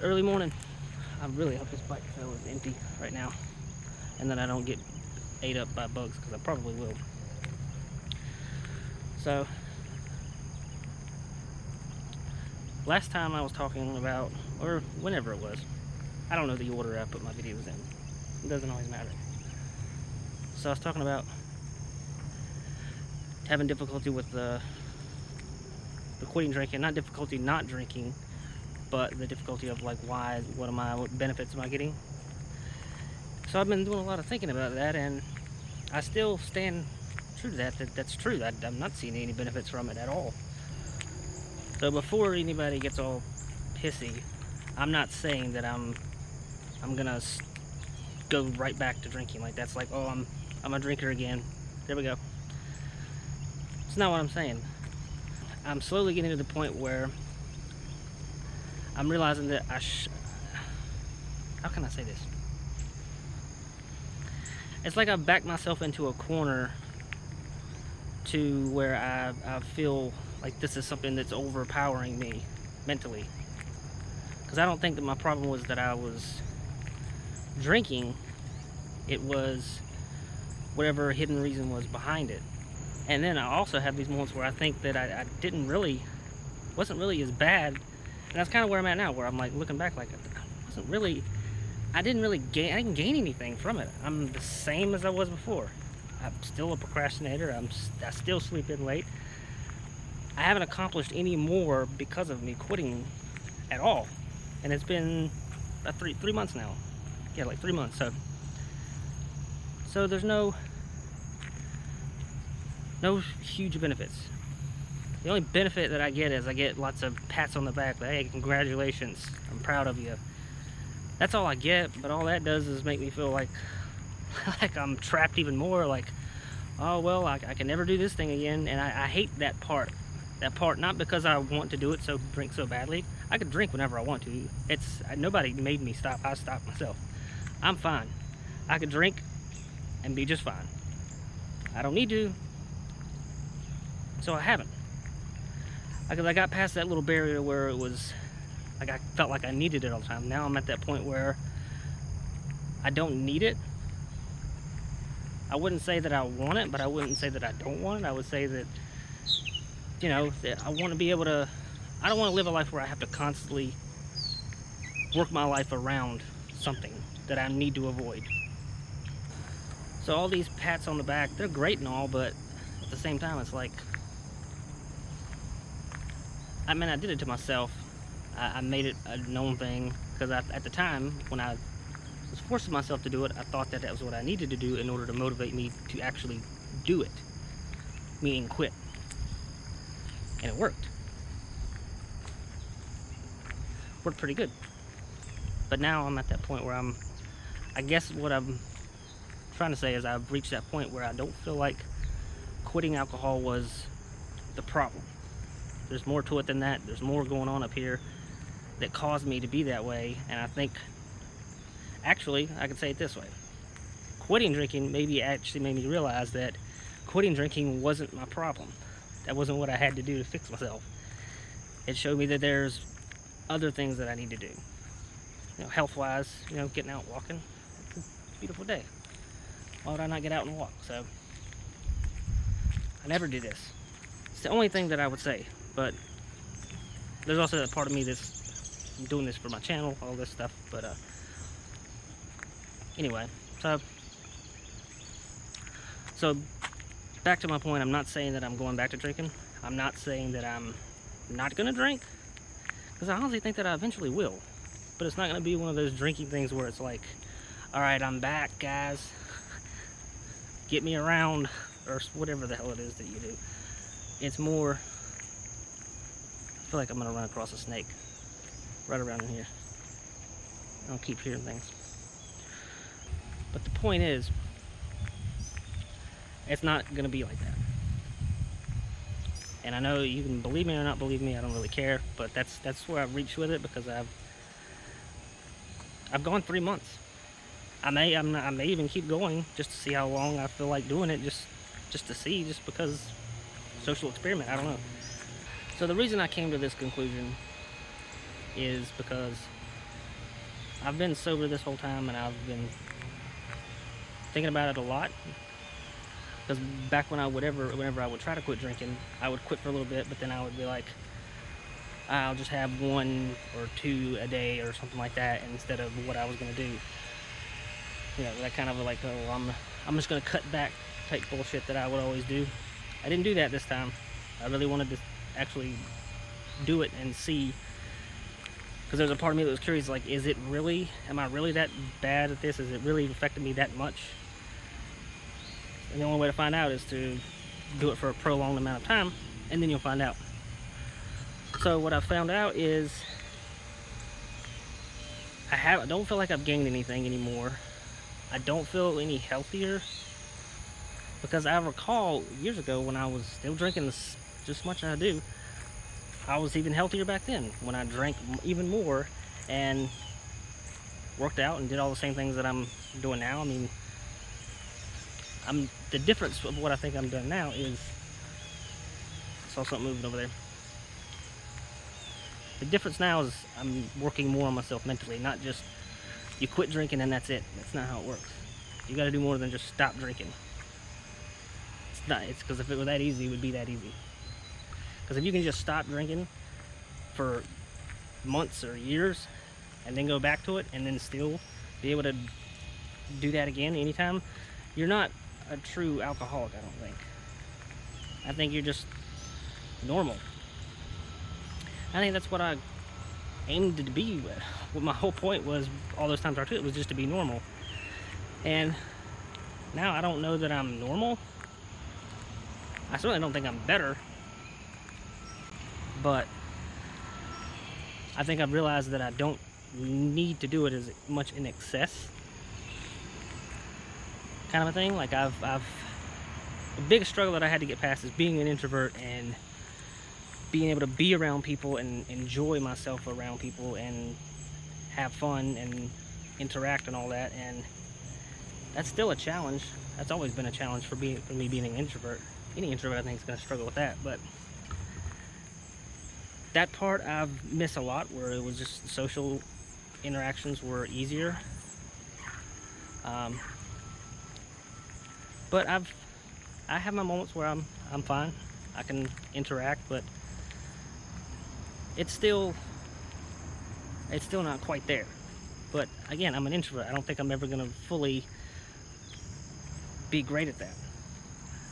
early morning. I really hope this bike cell is empty right now and that I don't get ate up by bugs, because I probably will. So last time I was talking about, or whenever it was, I don't know the order I put my videos in. It doesn't always matter. So I was talking about having difficulty with the quitting drinking, not difficulty not drinking, but the difficulty of like, what benefits am I getting? So I've been doing a lot of thinking about that, and I still stand true to that's true. I'm not seeing any benefits from it at all. So before anybody gets all pissy, I'm not saying that I'm gonna go right back to drinking. Like, that's like, oh, I'm a drinker again. There we go. It's not what I'm saying. I'm slowly getting to the point where I'm realizing that how can I say this? It's like I've backed myself into a corner to where I feel like this is something that's overpowering me mentally. Because I don't think that my problem was that I was drinking. It was whatever hidden reason was behind it. And then I also have these moments where I think that I wasn't really as bad. And that's kind of where I'm at now, where I'm like looking back, like I didn't gain anything from it. I'm the same as I was before. I'm still a procrastinator. I still sleep in late. I haven't accomplished any more because of me quitting at all. And it's been about three months now. Yeah, like 3 months. So there's no huge benefits. The only benefit that I get is I get lots of pats on the back, like, hey, congratulations, I'm proud of you. That's all I get, but all that does is make me feel like like I'm trapped even more, like, oh well, I can never do this thing again. And I hate that part. Not because I want to drink so badly. I could drink whenever I want to. Nobody made me stop. I stopped myself. I'm fine. I could drink and be just fine. I don't need to, so I haven't. Because I got past that little barrier where it was like I felt like I needed it all the time. Now I'm at that point where I don't need it. I wouldn't say that I want it, but I wouldn't say that I don't want it. I would say that, you know, that I want to be able to, I don't want to live a life where I have to constantly work my life around something that I need to avoid. So all these pats on the back, they're great and all, but at the same time, it's like, I mean, I did it to myself. I made it a known thing, because at the time, when I was forcing myself to do it, I thought that was what I needed to do in order to motivate me to actually do it, meaning quit. And it worked. Worked pretty good. But now I'm at that point where I guess what I'm trying to say is I've reached that point where I don't feel like quitting alcohol was the problem. There's more to it than that. There's more going on up here that caused me to be that way. And I think, actually, I could say it this way. Quitting drinking actually made me realize that quitting drinking wasn't my problem. That wasn't what I had to do to fix myself. It showed me that there's other things that I need to do. You know, health-wise, you know, getting out walking. It's a beautiful day. Why would I not get out and walk? So, I never do this. It's the only thing that I would say. But there's also that part of me that's doing this for my channel, all this stuff. But anyway, so back to my point. I'm not saying that I'm going back to drinking. I'm not saying that I'm not gonna drink, because I honestly think that I eventually will. But it's not gonna be one of those drinking things where it's like, all right, I'm back, guys. Get me around, or whatever the hell it is that you do. It's more, I feel like I'm gonna run across a snake right around in here. I don't keep hearing things. But the point is, it's not gonna be like that. And I know you can believe me or not believe me, I don't really care, but that's where I've reached with it, because I've gone 3 months. I may even keep going just to see how long I feel like doing it, just to see, just because social experiment, I don't know. So the reason I came to this conclusion is because I've been sober this whole time, and I've been thinking about it a lot. Because back when whenever I would try to quit drinking, I would quit for a little bit, but then I would be like, I'll just have 1 or 2 a day or something like that instead of what I was gonna do. You know, that kind of like, oh, I'm just gonna cut back type bullshit that I would always do. I didn't do that this time. I really wanted to actually do it and see, because there's a part of me that was curious, like, am I really that bad at this? Is it really affecting me that much? And the only way to find out is to do it for a prolonged amount of time, and then you'll find out. So what I found out is I don't feel like I've gained anything anymore. I don't feel any healthier, because I recall years ago when I was still drinking just as much as I do, I was even healthier back then when I drank even more and worked out and did all the same things that I'm doing now. I mean, the difference of what I think I'm doing now is, I saw something moving over there. The difference now is I'm working more on myself mentally, not just you quit drinking and that's it. That's not how it works. You got to do more than just stop drinking. It's not. It's because if it were that easy, it would be that easy. Because if you can just stop drinking for months or years and then go back to it and then still be able to do that again anytime, you're not a true alcoholic, I don't think. I think you're just normal. I think that's what I aimed to be. What my whole point was all those times I took it was just to be normal. And now I don't know that I'm normal. I certainly don't think I'm better. But I think I've realized that I don't need to do it as much in excess, kind of a thing. Like the biggest struggle that I had to get past is being an introvert and being able to be around people and enjoy myself around people and have fun and interact and all that. And that's still a challenge. That's always been a challenge for me being an introvert. Any introvert, I think, is going to struggle with that. But that part I've missed a lot, where it was just social interactions were easier. But I have my moments where I'm fine. I can interact, but it's still not quite there. But again, I'm an introvert. I don't think I'm ever gonna fully be great at that.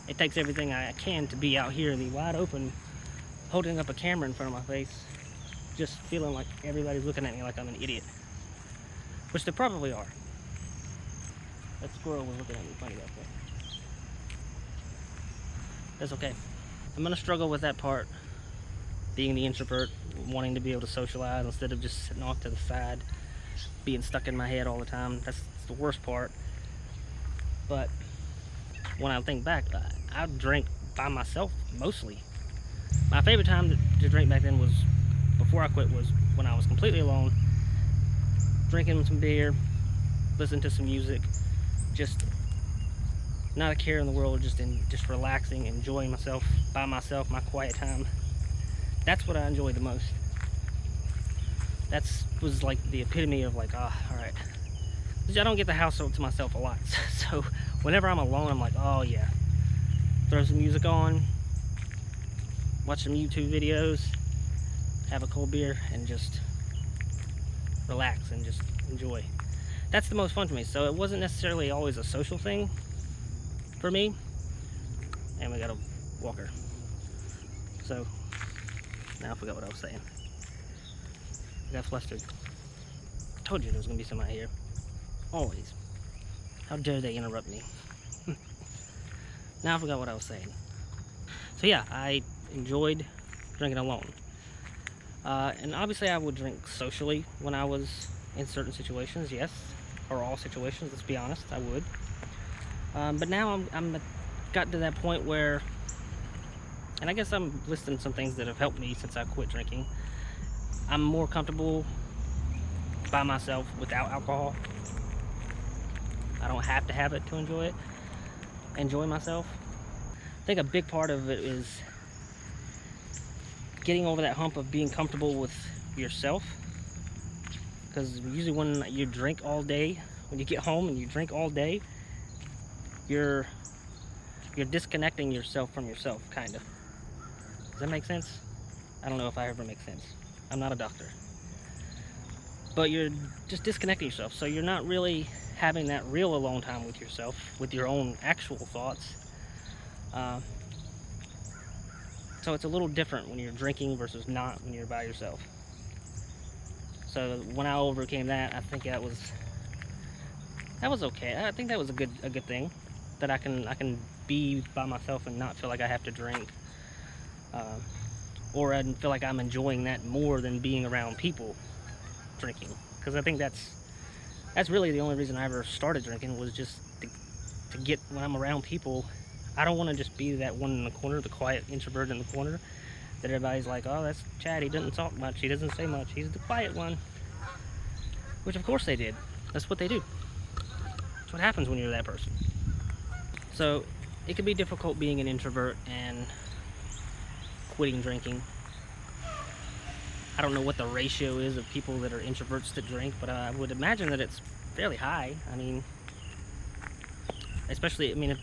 It takes everything I can to be out here in the wide open, holding up a camera in front of my face, just feeling like everybody's looking at me like I'm an idiot. Which they probably are. That squirrel was looking at me funny back there. That's okay. I'm gonna struggle with that part, being the introvert, wanting to be able to socialize instead of just sitting off to the side, being stuck in my head all the time. That's the worst part. But when I think back, I drank by myself mostly. My favorite time to drink back then was, before I quit, was when I was completely alone, drinking some beer, listening to some music, just not a care in the world, just relaxing, enjoying myself by myself, my quiet time. That's what I enjoyed the most. That was like the epitome of like, all right. I don't get the house to myself a lot, so whenever I'm alone, I'm like, oh yeah, throw some music on, watch some YouTube videos, have a cold beer, and just relax and just enjoy. That's the most fun for me. So it wasn't necessarily always a social thing for me. And we got a walker. So now I forgot what I was saying. I got flustered. I told you there was gonna be somebody here. Always. How dare they interrupt me? Now I forgot what I was saying. So yeah, I enjoyed drinking alone. And obviously I would drink socially when I was in certain situations, yes. Or all situations, let's be honest, I would. But now I'm got to that point where, and I guess I'm listing some things that have helped me since I quit drinking. I'm more comfortable by myself without alcohol. I don't have to have it to enjoy myself. I think a big part of it is getting over that hump of being comfortable with yourself. because usually when you drink all day, when you get home and you drink all day, you're disconnecting yourself from yourself, kind of. Does that make sense? I don't know if I ever make sense. I'm not a doctor. But you're just disconnecting yourself, so you're not really having that real alone time with yourself, with your own actual thoughts. So it's a little different when you're drinking versus not when you're by yourself. So when I overcame that, I think that was okay. I think that was a good thing, that I can be by myself and not feel like I have to drink, or I feel like I'm enjoying that more than being around people drinking. Because I think that's really the only reason I ever started drinking, was just to get, when I'm around people, I don't want to just be that one in the corner, the quiet introvert in the corner, that everybody's like, oh, that's Chad, he doesn't talk much, he doesn't say much, he's the quiet one. Which of course they did. That's what they do. That's what happens when you're that person. So it can be difficult being an introvert and quitting drinking. I don't know what the ratio is of people that are introverts that drink, but I would imagine that it's fairly high. I mean, especially, I mean,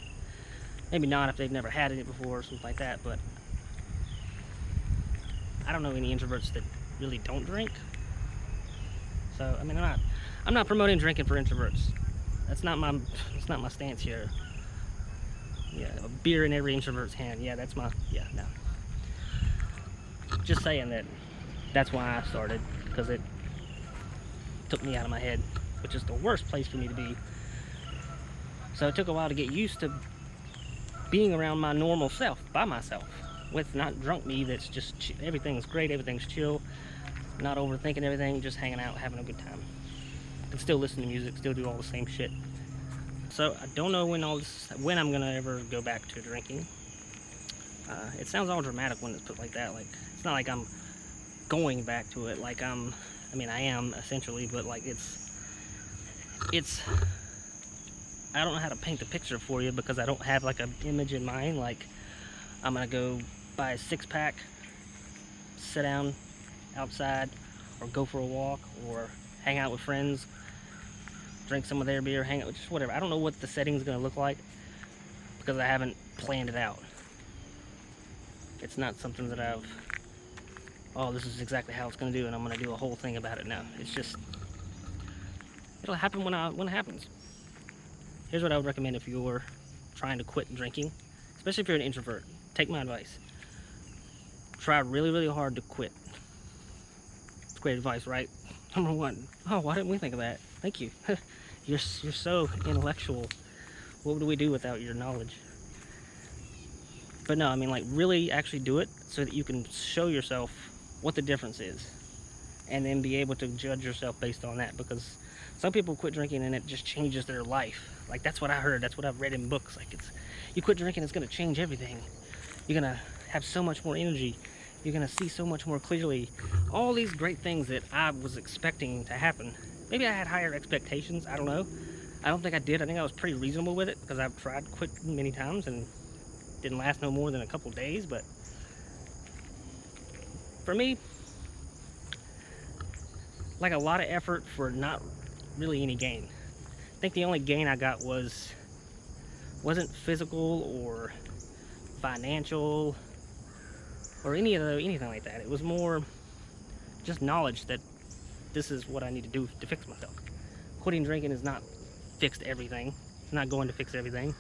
maybe not if they've never had it before or something like that, but I don't know any introverts that really don't drink. So, I mean, I'm not promoting drinking for introverts. That's not my stance here. Yeah, a beer in every introvert's hand. Yeah, that's my, yeah, no. Just saying that's why I started, because it took me out of my head, which is the worst place for me to be. So it took a while to get used to being around my normal self, by myself, with not drunk me that's just, everything's great, everything's chill, not overthinking everything, just hanging out, having a good time. I can still listen to music, still do all the same shit. So I don't know when I'm gonna ever go back to drinking. It sounds all dramatic when it's put like that. Like, it's not like I'm going back to it. Like I mean, I am essentially, but like it's. I don't know how to paint the picture for you, because I don't have like an image in mind. Like, I'm gonna go buy a 6-pack, sit down outside, or go for a walk, or hang out with friends, drink some of their beer, hang out, just whatever. I don't know what the setting's gonna look like, because I haven't planned it out. It's not something that I've, oh, this is exactly how it's gonna do, and I'm gonna do a whole thing about it now. It's just, it'll happen when it happens. Here's what I would recommend if you're trying to quit drinking, especially if you're an introvert. Take my advice. Try really, really hard to quit. It's great advice, right? Number one. Oh, why didn't we think of that? Thank you. You're so intellectual. What would we do without your knowledge? But no, I mean, like, really actually do it so that you can show yourself what the difference is, and then be able to judge yourself based on that, because some people quit drinking and it just changes their life. Like, that's what I heard, that's what I've read in books. Like, you quit drinking, it's gonna change everything. You're gonna have so much more energy. You're gonna see so much more clearly. All these great things that I was expecting to happen. Maybe I had higher expectations, I don't know. I don't think I did. I think I was pretty reasonable with it, because I've tried to quit many times and didn't last no more than a couple days. But for me, like, a lot of effort for not really any gain. I think the only gain I got wasn't physical or financial or anything like that. It was more just knowledge that this is what I need to do to fix myself. Quitting drinking has not fixed everything. It's not going to fix everything.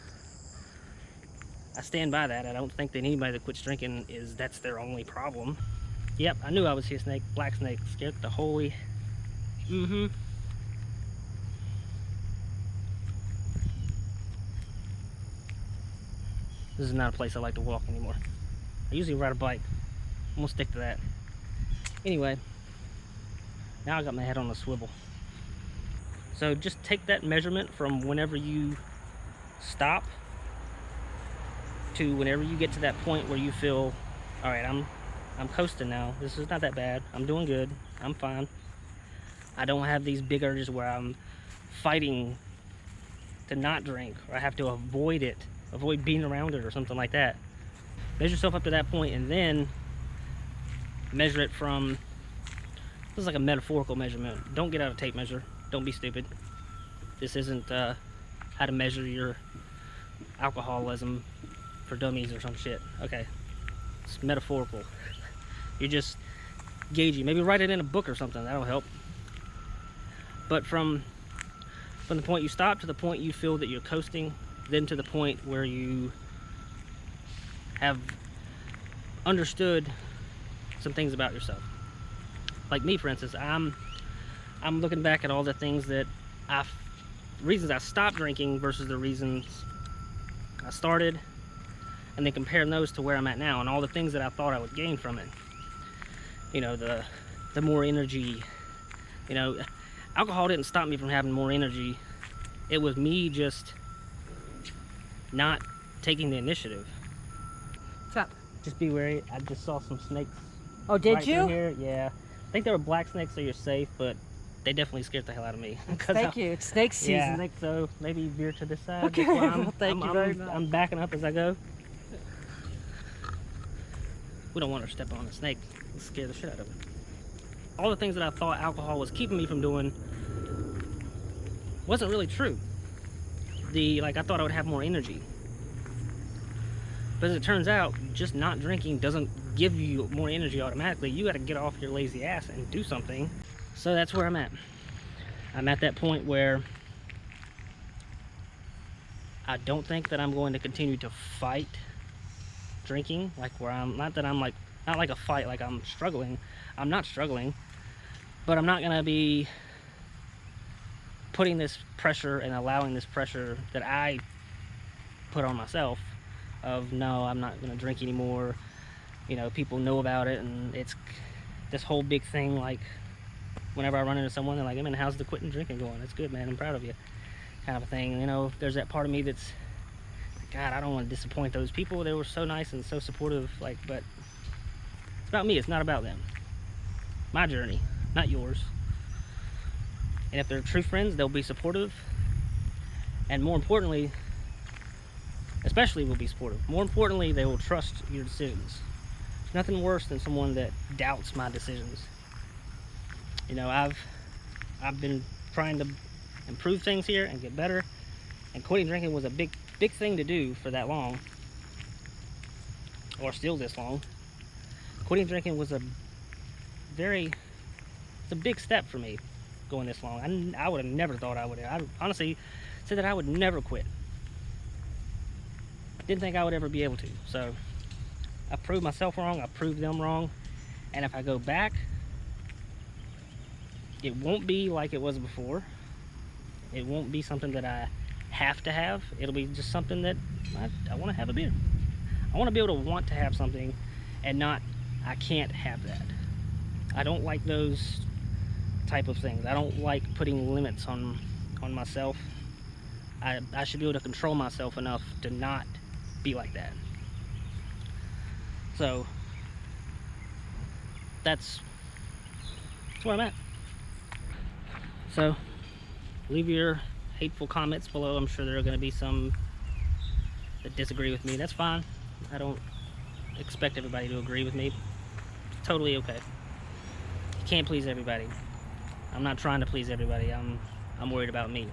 I stand by that. I don't think that anybody that quits drinking that's their only problem. Yep, I knew I would see a snake. Black snake. Scared the holy. This is not a place I like to walk anymore. I usually ride a bike. I'm gonna stick to that. Anyway, now I got my head on a swivel. So just take that measurement from whenever you stop to whenever you get to that point where you feel, all right, I'm coasting now. This is not that bad. I'm doing good. I'm fine. I don't have these big urges where I'm fighting to not drink, or I have to avoid it, avoid being around it or something like that. Measure yourself up to that point, and then measure it from This is like a metaphorical measurement. Don't get out a tape measure. Don't be stupid. This isn't how to measure your alcoholism for dummies or some shit. Okay, it's metaphorical. You're just gauging. Maybe write it in a book or something. That'll help. But from the point you stop to the point you feel that you're coasting, then to the point where you have understood some things about yourself. Like me, for instance, I'm looking back at all the things that reasons I stopped drinking versus the reasons I started, and then comparing those to where I'm at now and all the things that I thought I would gain from it. You know, the more energy. You know, alcohol didn't stop me from having more energy. It was me just not taking the initiative. What's up? Just be wary. I just saw some snakes. Oh, did right you? through here. Yeah. I think they were black snakes, so you're safe, but they definitely scared the hell out of me. Thank you. It's snake season. Yeah, so maybe veer to this side. Okay, That's why well, thank you very much. I'm backing up as I go. We don't want her to step on a snake. It'll scare the shit out of her. All the things that I thought alcohol was keeping me from doing wasn't really true. Like, I thought I would have more energy. But as it turns out, just not drinking doesn't give you more energy automatically. You got to get off your lazy ass and do something. So that's where I'm at. I'm at that point where I don't think that I'm going to continue to fight drinking, like where I'm not like a fight, like I'm struggling. I'm not struggling, but I'm not gonna be putting this pressure and allowing this pressure that I put on myself of, no, I'm not gonna drink anymore. You know, people know about it, and it's this whole big thing. Like, whenever I run into someone, they're like, "Hey man, how's the quitting drinking going?" It's good, man, I'm proud of you, kind of a thing. You know, there's that part of me that's, God, I don't want to disappoint those people. They were so nice and so supportive, like, but it's about me. It's not about them. My journey, not yours. And if they're true friends, they'll be supportive, and more importantly, especially will be supportive. More importantly, they will trust your decisions. There's nothing worse than someone that doubts my decisions. You know, I've been trying to improve things here and get better, and quitting drinking was a big thing to do for that long, or still this long. Quitting drinking was it's a big step for me, going this long. I would have never thought I would. I honestly said that I would never quit. Didn't think I would ever be able to. So I proved myself wrong. I proved them wrong. And if I go back, it won't be like it was before. It won't be something that I have to have. It'll be just something that I want to have a beer. I want to be able to want to have something and not, I can't have that. I don't like those type of things. I don't like putting limits on myself. I should be able to control myself enough to not be like that. So that's where I'm at. So leave your hateful comments below. I'm sure there are going to be some that disagree with me. That's fine. I don't expect everybody to agree with me. It's totally okay. You can't please everybody. I'm not trying to please everybody. I'm worried about me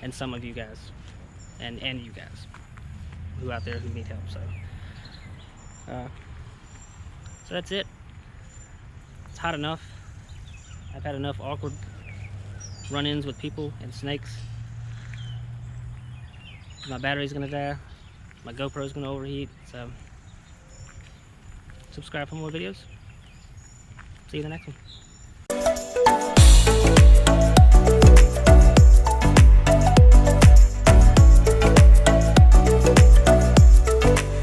and some of you guys, and you guys who out there who need help. So that's it. It's hot enough. I've had enough awkward run-ins with people and snakes. My battery's gonna die. My GoPro's gonna overheat. So subscribe for more videos. See you in the next one.